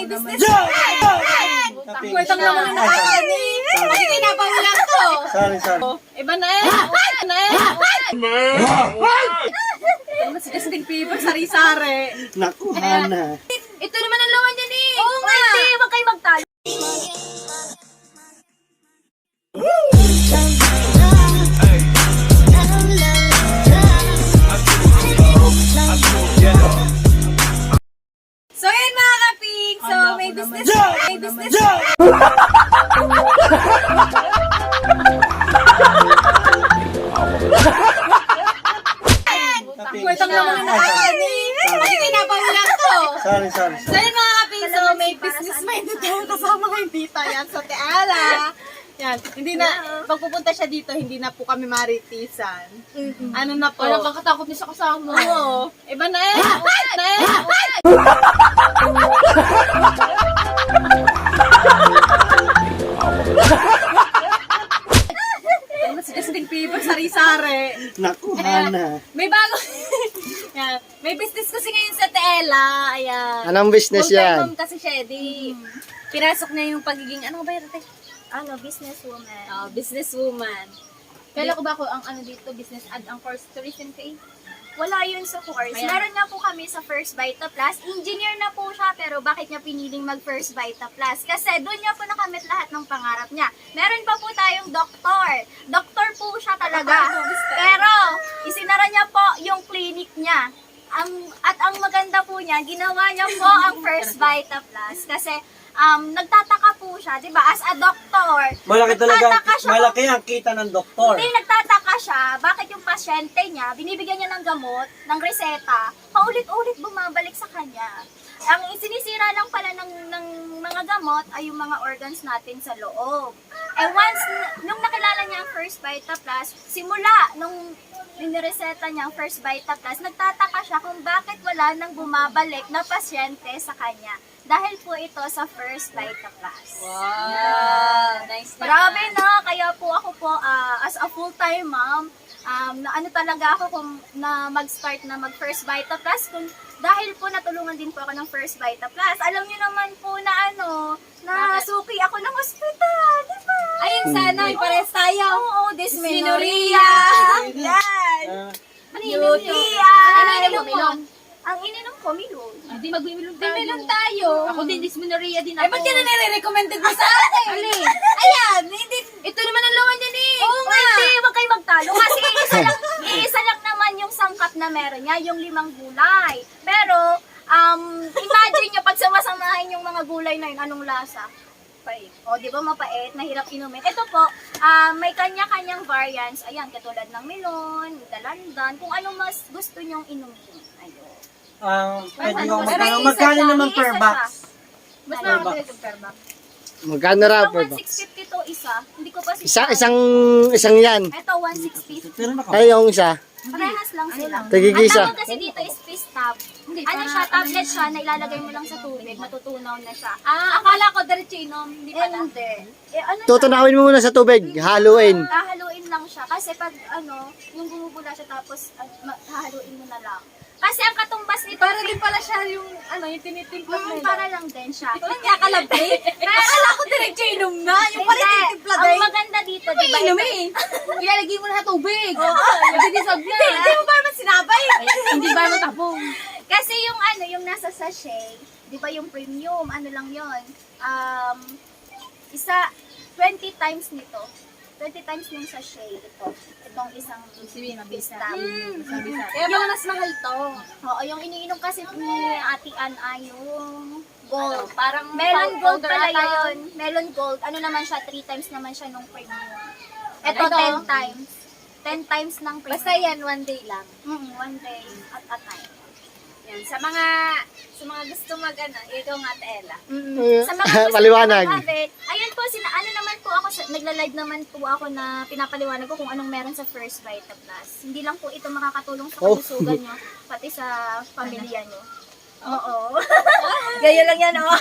business. Pwetang naman na nakakani. Ay, pinapawilan ko. Sorry. Iba na eh. Masigasting people, sari-sari. Naku, Hana. Ito naman ang lawan niya eh. Oo nga. Hindi, huwag kayo magtalo. So yun mga kaping. So may business. May business. Pwetang naman na nakakani. Ay, pinapawilan ko. Sorry. So yun mga kaping. So may business minded tayo kasama kay Tita yan. So Teala. Yan, hindi na, pag pupunta siya dito, hindi na po kami maritisan. Ano na po? Parang kakatakot niya sa kasama. Oo. Iba na eh. Masigasting people, sari-sari. Naku, Hana. May bago. Yan. May business kasi ngayon sa Teela. Ayan. Anong business yan? Full-time mom kasi siya, di. Pinasok niya yung pagiging, ano ba yun? Businesswoman. Businesswoman. Kala ko ba ako ang dito, business ad ang course tourism kay? Wala yun sa course. Ayan. Meron na po kami sa First Vita Plus. Engineer na po siya, pero bakit niya piniling mag First Vita Plus? Kasi doon niya po nakamit lahat ng pangarap niya. Meron pa po tayong doktor. Doktor po siya talaga. Pero, isinara niya po yung clinic niya. At ang maganda po niya, ginawa niya po ang First Vita Plus. Kasi, nagtataka po siya, di ba? As a doctor, Malaki talaga, nagtataka siya malaki ang kita ng doktor. hindi, nagtataka siya, bakit yung pasyente niya, binibigyan niya ng gamot, ng reseta, paulit-ulit bumabalik sa kanya. Ang sinisira lang pala ng mga gamot ay yung mga organs natin sa loob. And once, nung nakilala niya ang First Vita Plus, simula nung inireseta niya ang First Vita Plus, nagtataka siya kung bakit wala nang bumabalik na pasyente sa kanya. Dahil po ito sa First Vita Plus. Wow. Nice na. Grabe na, kaya po ako po as a full-time mom, na ano talaga ako kung na mag-start na mag First Vita Plus dahil po natulungan din po ako ng First Vita Plus. Alam niyo naman po na na suki ako ng hospital, di ba? Ayun sana, may pares tayo. Oo, Dysmenorrhea. Yan. Ano Dysmenorrhea. Ano ininom mo? Ang ininom ko, Milon. Hindi magmimilong tayo. Dimilong tayo. Ako din, dysmenorrhea din Eh, ako. ba't yan na nire-recommended mo sa akin? Ali. Ayan, hindi. Ito naman ang lawan niya eh. Oo nga. Hindi, huwag kayo magtalo. Kasi isa lang naman yung sangkap na meron niya, yung 5 gulay. Pero, imagine nyo, pag samasamahin yung mga gulay na yun, anong lasa? Pait. O, di ba mapait, mahirap inumin. Ito po, may kanya-kanyang variants. Ayan, katulad ng melon, dalandan, kung ano mas gusto nyong inumin. Ayun. Pwede Ano, ko pero magkano isa naman siya, per isa box? Mas Ano? nakakatalit yung perba. Magkano raw Ito, per box? 1,650 to isa. Hindi ko pa Isang yan. Ito, 1,650. Pero naka. Ay, yung isa. Parehas lang sila. Tigigisa. Ang tawag kasi dito is fish tab. Hindi, Ano para- siya, tablet siya, na ilalagay mo lang sa tubig, matutunaw na siya. Akala ko diretso inom. Hindi pala. Hindi. Ano siya? Tutunawin mo muna sa tubig. Haluin. Hahaluin lang siya. Kasi pag yung gumugula siya tapos hahaluin mo na lang. Kasi ang katumbas nito, Para din pala siya yung, yung tinitimpla nila. para lang din siya. Ito lang niya kalabay. Akala ko diretso inom na. Yung pala Hindi. tinitimpla Ang din. maganda dito, di ba? Inom eh. Ilalagay mo na sa tubig. Nagdidissolve na. Hindi mo ba naman sinabay? Hindi ba matapong? Kasi yung nasa sachet, di ba yung premium, ano lang yon, 20 times nito. 20 times yung sachet ito. Itong isang mabisa. tab. Kaya pala mas mahal to. Oo, yung iniinom kasi ni Ate Ann ay yung gold. Parang Melon gold powder pala ata yun. Melon gold. Ano naman siya, 3 times naman siya nung premium. Ito, Ito? 10 times. 10 times ng premium. Basta yan, one day lang. One day at a time. Yan. Sa mga gusto ikaw nga, Ella. Sa mga gusto Paliwanag. mag-habit, ayun po, ano naman po ako, nagla-live naman po ako na pinapaliwanag ko kung anong meron sa First Vita Plus. Hindi lang po ito makakatulong sa kalusugan nyo, pati sa pamilya nyo. Oo. Gaya lang yan, oh.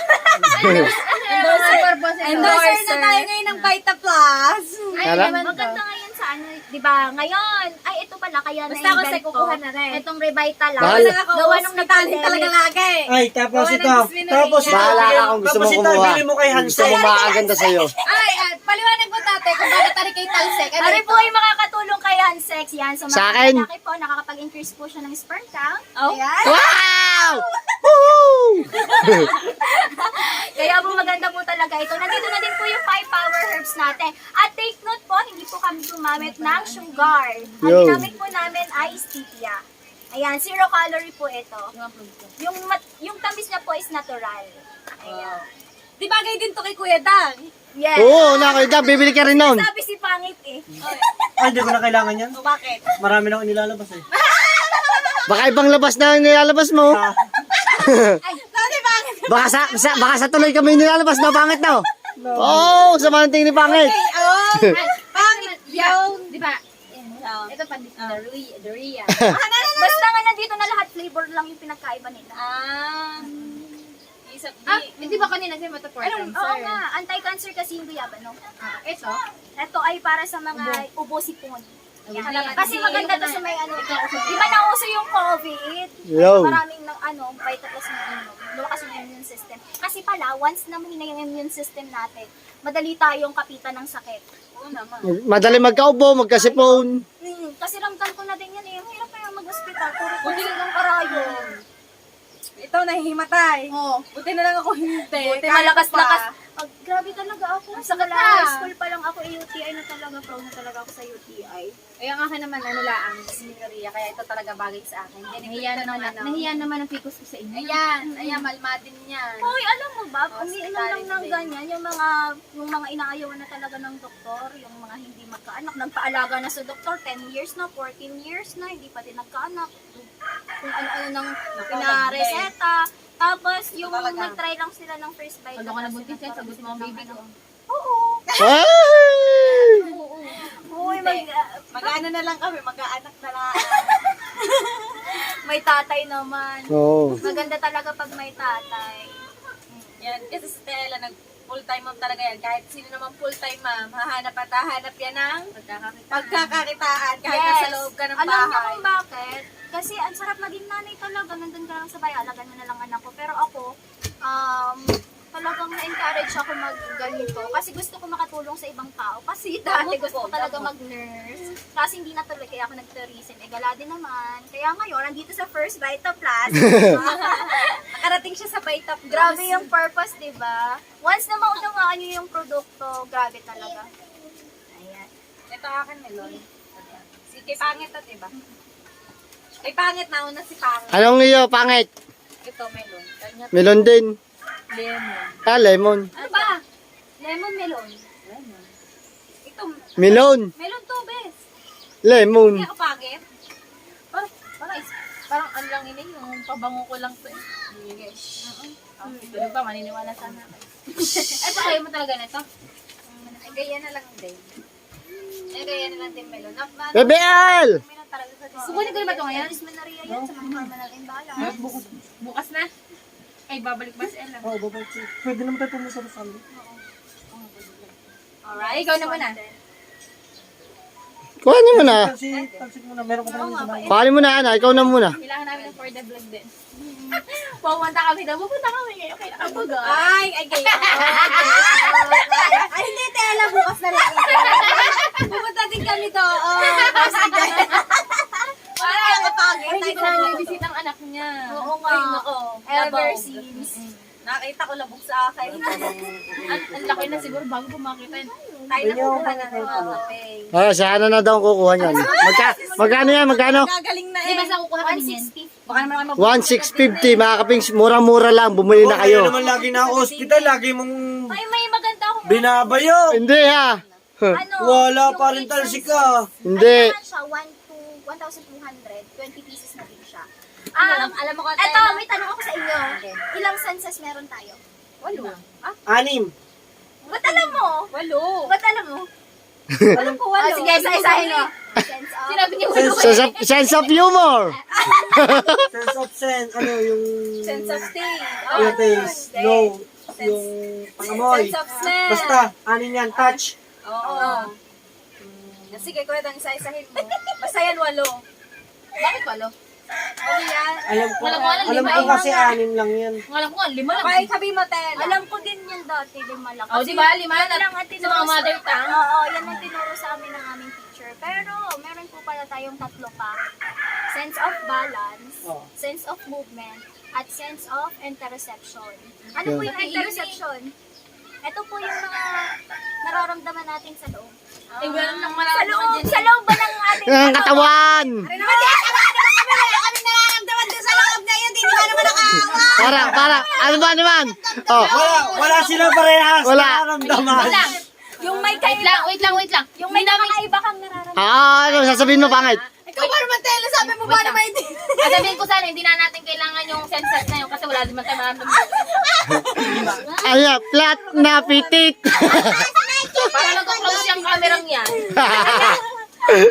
Endorser purpose. Endorser na tayo ngayon ng Vita Plus. Ay, Tara. maganda ngayon sa di ba, ngayon, ay, ito pala, kaya Basta ako sa na-invent ko. kukuha na rin. Itong Revitalize. Bahala. Gawa nung Hospitalin talaga nag-pandemic. lagi. Ay, tapos Gawa ng ito. Miss Tapos ito. Bahala ka bigyan- kung gusto tapos mo ito, kumuha. bili mo kay Gusto Hansel. mo makakaganda sa'yo. Ay, paliwanag mo tate kung bakit tari kay Talsek. Ano Ari ito? po ay makakatulong kay Hansex. Yan, so Sa mga akin? lalaki po, nakakapag-increase po siya ng sperm count. Oh. Ayan. Wow! Woohoo! Kaya po maganda po talaga ito. Nandito na din po yung 5 power herbs natin. At take note po, hindi po kami gumamit ng sugar. Ang Yo. ginamit po namin ay stevia. Ayan, 0 calorie po ito. Yung tamis niya po is natural. Ayan. Di bagay din to kay Kuya Dang. Yes. Oo, nakita. Bibili ka rin nun. Sabi si Pangit eh. Ay, hindi ko na kailangan yan. Bakit? Marami na akong nilalabas eh. Baka ibang labas na ang nilalabas mo. Ah, Dati bakit? Baka sa tuloy kami nilalabas na pangit na. Oo, sa mga tingin ni pangit. Oh, pangit yun. Di ba? Ito pa Doria. Basta nga nandito na lahat flavor lang yung pinagkaiba nila. Hindi ba kanina kasi mata for Oo cancer? nga, anti-cancer kasi yung guyaba, no? Ito? Ito ay para sa mga ubo-sipon. Yan. Ayan. Kasi maganda to sa may ano. Di ba nauso yung COVID? Yo. Maraming ng vitamins na lumakas yung immune system. Kasi pala, once na mahina yung immune system natin, madali tayong kapitan ng sakit. Oo naman. Madali magkaubo, magkasipon. Kasi ramdam ko na din yan eh. Ang hirap kaya mag-hospital. Puro kulit ng karayon. Ito, nahihimatay. Oo. Buti na lang ako hindi. Buti Kaya malakas-lakas. pa. Grabe talaga ako. Sa Sakit na. high school pa lang ako, UTI na talaga. Prone na talaga ako sa UTI. Ay, ang akin naman, ano laang, Maria, kaya ito talaga bagay sa akin. Nahiya naman ang picos ko sa inyo. Ayan, malma din yan. Hoy, alam mo ba, umiinom lang ng Hospitality. ganyan, yung mga inaayawan na talaga ng doktor, yung mga hindi magkaanak, nagpaalaga na sa doktor, 10 years na, 14 years na, hindi pa din nagkaanak. Kung ano-ano nang pinareseta. Tapos, yung nag-try lang sila ng first bite. Ano ka nabuntis yan, sagot mo ang baby ko. Oo. Ay! Uy, Mag-ano na lang kami, mag-aanak na lang. may tatay naman. Oo. Maganda talaga pag may tatay. Yan, kasi si Stella, full-time mom talaga yan. Kahit sino naman full-time mom, hahanap at hahanap yan ng Pagkakakitaan, kahit Yes. nasa loob ka ng Alam niyo bahay. kung bakit? Kasi ang sarap maging nanay talaga. Nandun ka lang sa bahay, alagaan mo na lang anak ko. Pero ako, talagang na-encourage ako mag-ganito. Kasi gusto ko makatulong sa ibang tao. Kasi dati gusto ko talaga mag-nurse. Kasi hindi natuloy, kaya ako nag-tourism. Gala din naman. Kaya ngayon, nandito sa First Vita Plus. Nakarating siya sa Baitap. Grabe yung purpose, di ba? Once na maunawaan nyo yung produkto, grabe talaga. Ayan. Ito akin melon. Si kay Pangit to, diba? Kay Pangit na una si Pangit. Anong iyo, pangit? Ito melon. Kanya Melon din. lemon. Ah, lemon. Ano ba? Lemon melon. Lemon. Ito, Melon. melon to, bes. Lemon. Kaya ako pangit. Parang ano lang ini, yung pabango ko lang to eh. Yes. Ito pa, maniniwala sana ako. Ay, pa kayo mo talaga nito? Ay, gaya na lang din. Ay, gaya na lang din melon. BBL! Sukunin ko na ba ito ngayon? Alis mo na rin yan sa mga malaking bala. Bukas na? Ay, babalik ba si Ella? Oo, babalik siya. Pwede naman tayo pumunta sa sali. Alright, ikaw na muna. Kuhanin mo na. Talsik mo na. Meron ko pa naman sa bahay. Kuhanin mo na, Ana. Ikaw na muna. Kailangan namin ng for the vlog din. Pupunta kami daw. Pupunta kami ngayon. Okay, nakabaga. Ay, gaya. Ay, hindi, Tela, bukas na lang. Pupunta din kami doon. Sige. Wala ako pangit. Ay, hindi ko na i-visit ang anak niya. Oo nga. Ay, nako. Ever Labog. since. Nakita ko labog sa akin. Ang laki na siguro bago pumakita yun. Tayo na kukuha na rin ako. Ah, siya na daw ang kukuha niyan. Magkano yan? Magkano? Gagaling na Di eh. ba sa kukuha kami niyan? 160. Baka naman kami 1,650, mga kapings. Mura-mura lang. Bumili na Kaya kayo. naman lagi na ako hospital. Lagi mong Ay, may maganda akong binabayo. Hindi ha. ano. Wala yung pa rin rate talsik ng- ka. Hindi. Ano naman siya, 1,200. 20 pieces na din siya. Alam mo ko Eto, may tanong ako sa inyo. Ilang senses meron tayo? 8. Anim. Ba't alam mo? 8. Ba't alam mo? Alam ko wala. Sige, isa-isahin mo. Sense of... Sinabi niyo Sense of humor. Sense of sense. Ano yung... Sense of taste. Yung taste. No. Yung pangamoy. Sense of smell. Basta, anin yan. Touch. Oo. Sige, kwenta ang isa-isahin mo. Basta yan 8. Bakit walo? Ano yan? Alam ko, Wala ko alam, alam lima ko eh. kasi 6 lang yan. Alam ko nga, 5 lang. Okay, sabi mo, Tel. Alam ko din yan dati, 5 lang. Oh, di ba? 5 yan na lang ang sa tinuro mga mother tongue. Oo, yan ang tinuro sa amin ng aming teacher. Pero, meron po pala tayong 3 pa. Sense of balance, Oh. sense of movement, at sense of interoception. Ano po yung Pati interoception? Ito po yung mga nararamdaman natin sa loob. Eh, wala nang Sa mararamdaman loob, dyan. sa loob ba ng ating Ang katawan! Kami nararamdaman din sa loob na yun, hindi ba naman nakaawa? Para, ano ba naman? Oh, Wala sila parehas. Wala. Nararamdaman. Wala. Yung may Wait lang, wait lang, wait lang. yung may kakaiba kang nararamdaman. ano sasabihin mo pangit? Ikaw ba naman, Tela? Sabi mo ba Wait lang. naman hindi? Sabihin ko sana, hindi na natin kailangan yung senses na yun kasi wala din man tayo mararamdaman. Ayan, flat na pitik. Para nag-close yung kamerang yan. Okay.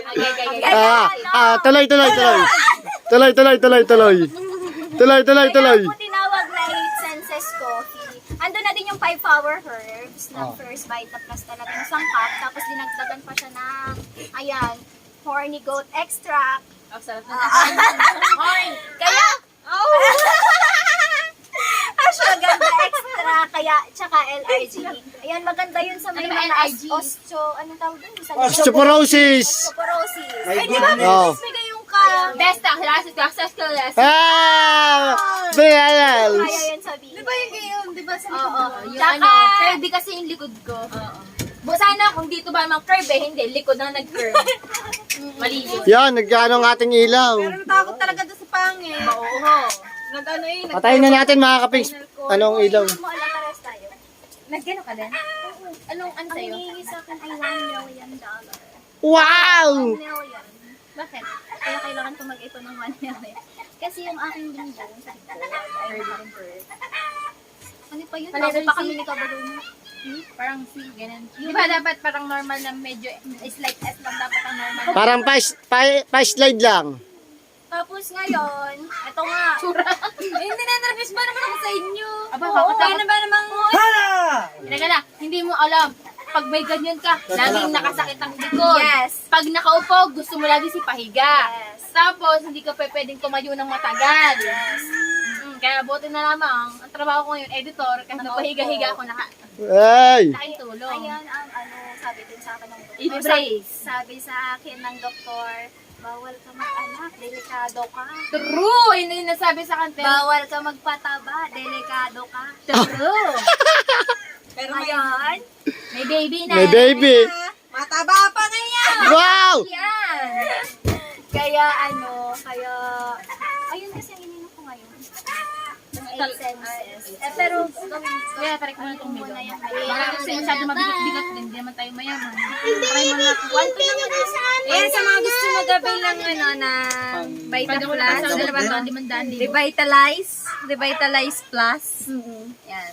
Tuloy. Tuloy. Kaya po tinawag na 8 senses ko. Ando na din yung 5 power herbs na first vita plus talagang sangkap. Tapos dinagdagan pa siya ng, ayan, horny goat extract. Ang sarap na. Kaya, ashwagandha extra, kaya, tsaka LRG. Ayan, maganda yun sa may Ano ba mga LRG? anong tawag dun? Sa Osteoporosis. osteoporosis. My Ay, di ba? goodness. Oh. Bigay yung ka. Best class. Bilal. Kaya yan sabihin. Di ba yung gayon? Di ba sa likod Oo. mo? Yung ano, curvy kasi yung likod ko. Sana kung dito ba mang curve eh, hindi. Likod na nag-curve. Mali yun. Yan, nagkano ang ating ilaw. Pero natakot talaga doon sa pangit. Oo. Nag-ano eh. Patayin na natin mga kapings. Anong ilaw? Hindi mo alam, pares tayo. Nagano ka din? Anong ano Ang sa'yo? hinihingi sa akin ay $1 million. Wow! 1 million. Bakit? Kaya kailangan ko mag-ipon ng 1 million. Kasi yung aking linggo sa likod ay ano pa yun? Pala Bago rin pa si- kami ni Kabalong. Parang si, ganun. Di ba dapat parang normal na medyo slight S lang dapat ang normal? Parang pa-slide lang. Tapos ngayon, eto nga. Hindi na nervous ba naman ako sa inyo? Aba, Oo, paano ba namang... Hala! Teka na, hindi mo alam. Pag may ganyan ka, laging nakasakit ang likod. Yes. Pag nakaupo, gusto mo lagi si pahiga. Yes. Tapos, hindi ka pwedeng tumayo ng matagal. Kaya buti na lamang, ang trabaho ko ngayon, editor, kahit napahiga-higa ako, Ay! nakain tulong. Ayan ang sabi din sa akin ng doktor. I-brace. Sabi sa akin ng doktor, bawal ka mag-anak, delikado ka. True! Yun yung nasabi sa kanta. Bawal ka magpataba, delikado ka. True! Pero ngayon, May baby na. May baby. Mataba pa ngayon. Wow! Yan! kaya, ayun kasi ang ininom ko ngayon. Yung 8 senses. Pero, Kaya tarik mo na itong muna milong. yan. Baka kasi masyado mabigat-bigat din. Hindi naman tayo mayaman. Try mo na. 1 to naman. Ayan, sa mga gusto mag-avail ng Vita Plus. Dalawang limandaan din. Revitalize Plus. Yan.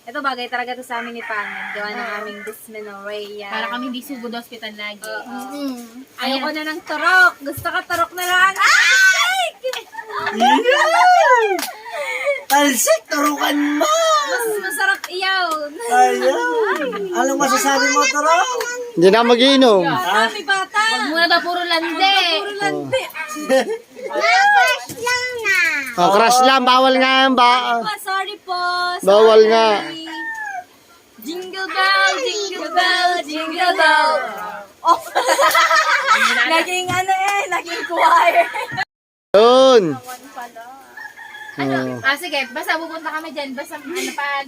Ito bagay talaga to sa amin ni Pangin. Gawa ng aming dysmenorrhea. Para kami hindi sugod hospital lagi. Ayoko na ng turok. Gusto ka turok na lang. Talsik, turukan mo! Mas masarap iyaw. Ayaw! Anong masasabi mo, Toro? Hindi na mag-iinom. May bata. Huwag muna daw puro lande. Crush lang, bawal nga yan ba? Sorry po. Bawal nga. Jingle bell, jingle bell, jingle bell. Oh. Naging naging choir. Yun. Sige, basta pupunta kami dyan. Basta pag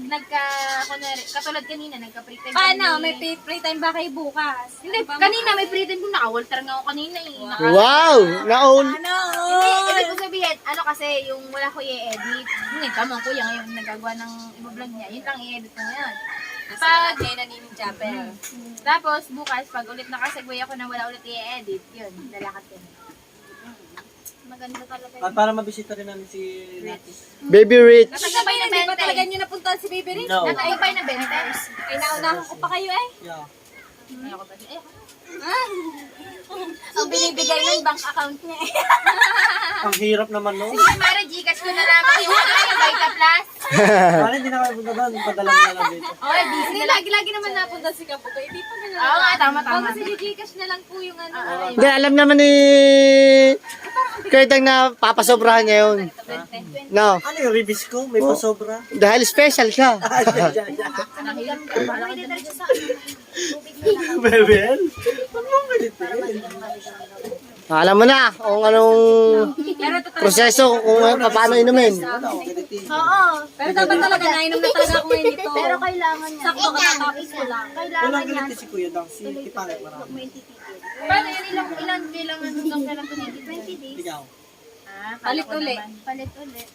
kunwari, katulad kanina, nagka-free time Paano? kami. May free time ba kayo bukas? Hindi, kanina may free time kung nakawalter nga ako kanina eh. Wow! Naon. Ano? Ibig ko sabihin, kasi yung wala ko i-edit. Hindi, tama kuya ngayon nagagawa ng iba-vlog niya. Yun lang i-edit ko ngayon. Pag Nanining chapel. Tapos bukas, pag ulit nakasegway ako na wala ulit i-edit, yun, lalakad ko. maganda talaga At para mabisita rin namin si Natis. Baby Rich. Nasagabay na Hindi ba talaga bente. nyo napuntahan si Baby Rich? No. Nasagabay na bente. Ay, naunahan ko pa kayo eh. Yeah. Ayoko pa. Ayoko. Ang binibigay ng bank account niya. Ang hirap naman, no? Sige, Mara, Gcash ko na naman yung Vita Plus. Parang hindi na kayo punta doon. Padala mo na lang dito. Okay, busy Hindi, na lang. lagi naman napunta si Kapuka. Hindi pa nila. Oo nga, tama. Kasi Gcash na lang po yung ano. Hindi, alam naman ni Kurtang na papasobrahan niya yun. No, Ano yung ribis ko? May pasobra. dahil special ka. Parang diretso sa tubig na lang. Bebel? Ano mo ganito? Alam mo na kung anong proseso, kung paano inumin. Oo. Pero dapat talaga nainom na talaga ako ngayon dito. Pero kailangan niya. Sakto katatapos ko lang. Kailangan Walang niya. ganito si Kuya Dang. Si Tipangit marami. May titigil. Paano yan? Ilang bilang hanggang kailan ko 20 days. Ikaw. Palit uli. Palit ulit.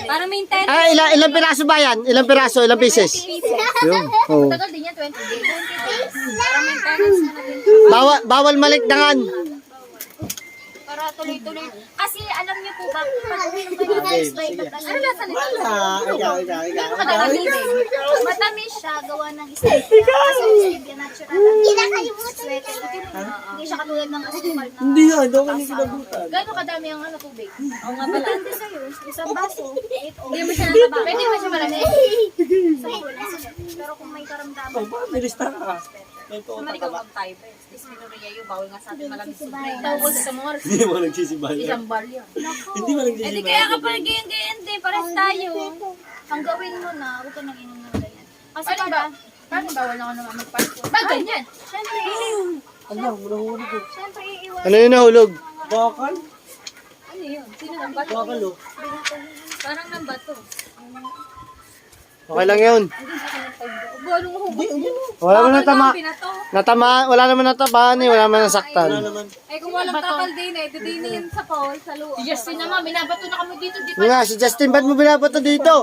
Para maintain. Ah, ilang piraso ba yan? Ilang piraso, ilang pieces? Yun. Oh. Tagal din yan, 20 days. Para maintenance na natin. Bawal malikdangan. Para tuloy-tuloy. Kasi alam niyo po ba, pag uminom kayo ng ice by the Ano lasa nito? Ikaw. matamis siya, gawa ng stevia. Kasi yung stevia natural lang. Sweeter. Hindi siya katulad ng asukal na. Hindi yan. Hindi ako kinikilabutan. Gano'ng kadami ang tubig? Oo nga pala. Depende sa'yo. Isang baso. 8 o. Hindi mo siya nakaba. Pwede mo siya malamig. Pero kung may karamdaman. Oh, bakit nilista ka? May Sa puta Marigaw ka ba? mag-type. Dysmenorrhea yung bawal nga sa atin malamig sobrang. Tawag sa mga Hindi mo nagsisibayan. isang bar yun. Hindi mo nagsisibayan. Hindi kaya kapag ganyan din, pares tayo. Ang gawin mo na, huwag ka nang inom ng ganyan. Kasi Paano ba? Paano bawal ako naman mag-passport? Ba ganyan? Siyempre, Ano? Manahulog ko. siyempre iiwan. Ano yun nahulog? Bakal? Ano yun? Sino ng bato? Bakal oh. Parang ng bato. Okay lang yun. Balong hugot mo. Wala naman natama. Pinato. Wala naman natamaan eh. Wala naman nasaktan. Wala naman. Eh kung walang takal din eh, didini yun sa Paul, sa loob. Si Justin naman, binabato na kami dito. Di Yun nga, si Justin, ba't mo binabato dito?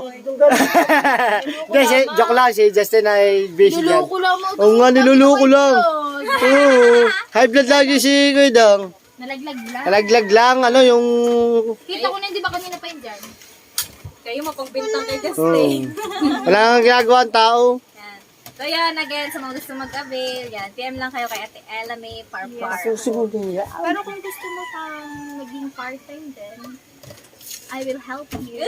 Hindi, joke lang. Si Justin ay busy dyan. Luloko lang mo. Oo nga, niluluko lang. Oo. High blood lagi si Kuidang. Nalaglag lang. Nalaglag lang, ano, yung... Kita ko na hindi ba kanina pa yun dyan? Kayo mapagbintang kay Oo. Justin. Wala nang ginagawa ang tao. Yan. So yan, again, sa mga gusto mag-avail, yan, PM lang kayo kay Ate Ella May Parpar. Pero kung gusto mo pang maging part-time din, I will help you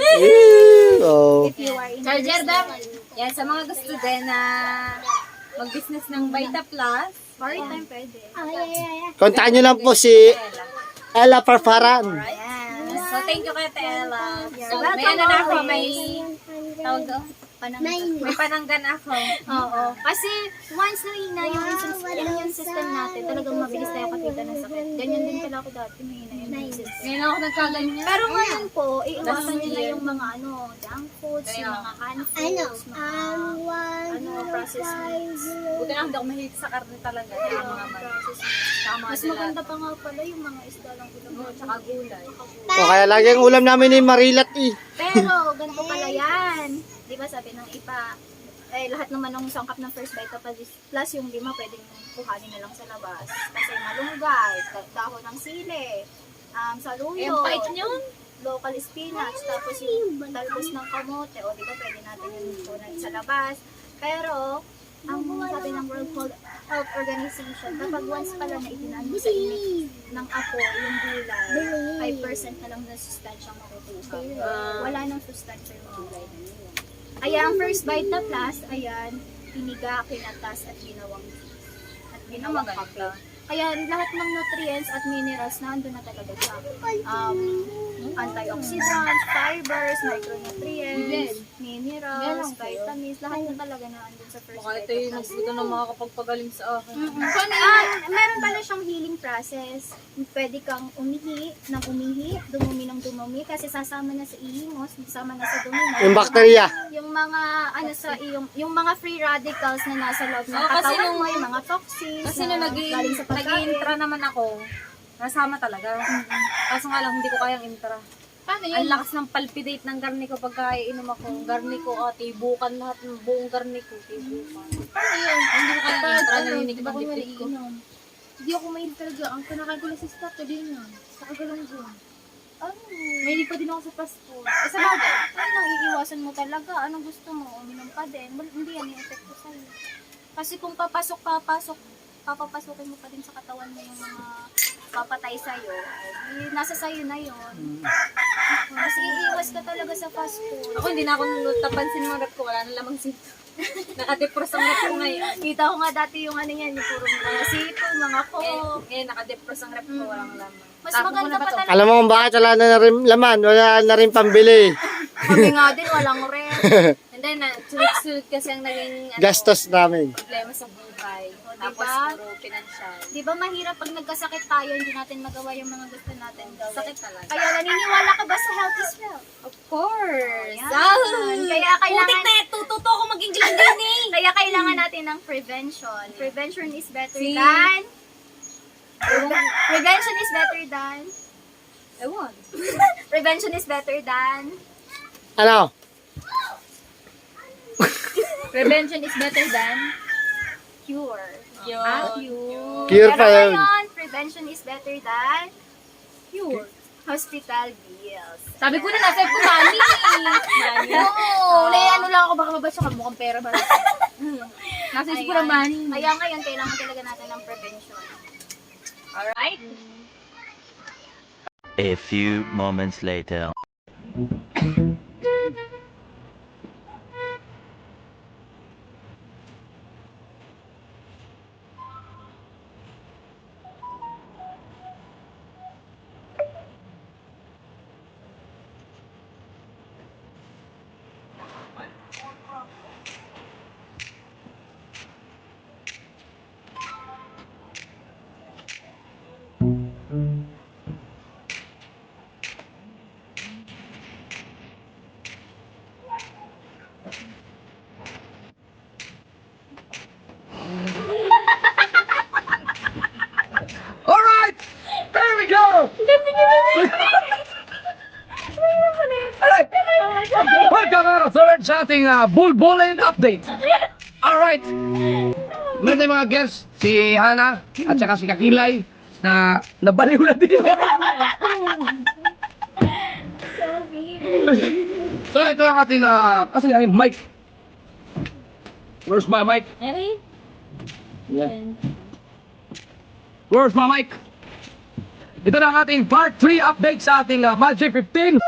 Oh. if you are in Charger daw. Yan, sa mga gusto din na mag-business ng Vita Plus, part-time pwede. Kontakin nyo lang po si Ella Parparan. Yes. So, thank you kay Ate Ella. So, welcome may ano na ako, always. may tawag doon? May pananggan ako. Oo. Kasi once na yung system natin, talagang mabilis tayo kakita ng sakit. Ganyan din pala ako dati, mahina yung immune system. Ngayon ako nagkaganyan. Pero ngayon po, iiwasan nyo na yung mga junk foods, yung mga canned foods, mga processed meats. Buti na hindi ako mahilig sa karne talaga. Yung mga tama Mas maganda pa nga pala yung mga isda lang ulam. tsaka gulay. O kaya lagi ang ulam namin ni Marilat eh. Pero, ganito pala yan. Di ba sabi ng iba, lahat naman ng sangkap ng First Vita Plus yung 5 pwedeng kuhanin na lang sa labas. Kasi malunggay, dahon ng sili, saluyot, pait yun. local spinach, tapos yung talbos ng kamote, o di ba pwede natin yung kuhanin sa labas. Pero, ang sabi ng World Health Organization, kapag once pala na itinaan mo sa init ng apoy, yung gulay, 5% na lang na sustansyang makukuha. Wala nang sustansya yung gulay na yun. Kaya ang First Vita Plus, ayan, piniga, kinatas, at ginawang juice. At ginawang kape. Kaya lahat ng nutrients at minerals na andun na talaga siya. Antioxidants, fibers, micronutrients, minerals, vitamins, lahat na talaga na andun sa First Baka ito Vita yung Plus. nagbuto ng mga kapagpagaling sa akin. Meron pala siyang healing process. Pwede kang umihi ng umihi, dumumi ng dumumi, kasi sasama na sa ihi mo, sasama na sa dumi mo. Yung bakterya. Yung mga sa yung mga free radicals na nasa loob ng Oo, kasi katawan nung- mo, yung mga toxins Kasi na nung galing sa pagkain. nag-intra naman ako, nasama talaga. Kaso nga lang, hindi ko kayang intra. Paano Ang lakas ng palpitate ng garni ko pagka iinom ako. Garni ko, tibukan lahat ng buong garni ko. Tibukan. Paano yun? Hindi ko kayang intra, narinig ng dibdib ko. Hindi ako mahilig talaga. Ang kinakain ko lang sa stock, din yan. Sa kagalunggon. Mahilig pa din ako sa fast food. Sa bagay, ayun ang iiwasan mo talaga. Anong gusto mo? Uminom pa din. Hindi yan yung epekto sa'yo. Kasi kung papasok, papapasukin mo pa din sa katawan mo yung mga papatay sa'yo, nasa sa'yo na yun. Mas iiwas ka talaga sa fast food. Ako hindi na ako tapansin mga rep ko, wala na lamang sito. Nakadepros ang rep ko ngayon. Kita ko nga dati yung ano yan, yung puro mga sito, mga coke. Ngayon nakadepros ang rep ko, walang lamang. Mas Tapos maganda muna ba pa to? talaga. Alam mo kung bakit wala na rin laman, wala na rin pambili. Kami nga din, walang rent. And then, sunod-sunod kasi ang naging Gastos namin. problema sa buhay. O, Tapos diba? puro financial. Di ba mahirap pag nagkasakit tayo, hindi natin magawa yung mga gusto natin gawin. Sakit talaga. Kaya naniniwala ka ba sa health is wealth? Of course. Yan. Kaya kailangan... tututo ako mag-English din eh. Kaya kailangan natin ng prevention. Prevention is better See? than... Prevention is better than... Ewan. Prevention is better than... Ano? Prevention is better than Cure. cure. Cure pa Pero yun. ngayon, prevention is better than... Cure. Hospital bills. Sabi ko na nasa ko money. Oo. Ano lang ako baka mabasa ka mukhang pera ba? Nasa isip ko na money. Kaya ngayon, kailangan talaga natin ng prevention. Alright? A few moments later. Alright! There we go! Alright! Welcome mga ka-third sa ating Bulbulin Update! Alright! Meron tayong mga guests, si Hana at saka si Kakilay na nabaliw na din. So ito ang ating, kasi ang mic. Where's my mic? Okay. Yeah. Where's my mic? Ito na ang ating part 3 update sa ating Magic 15.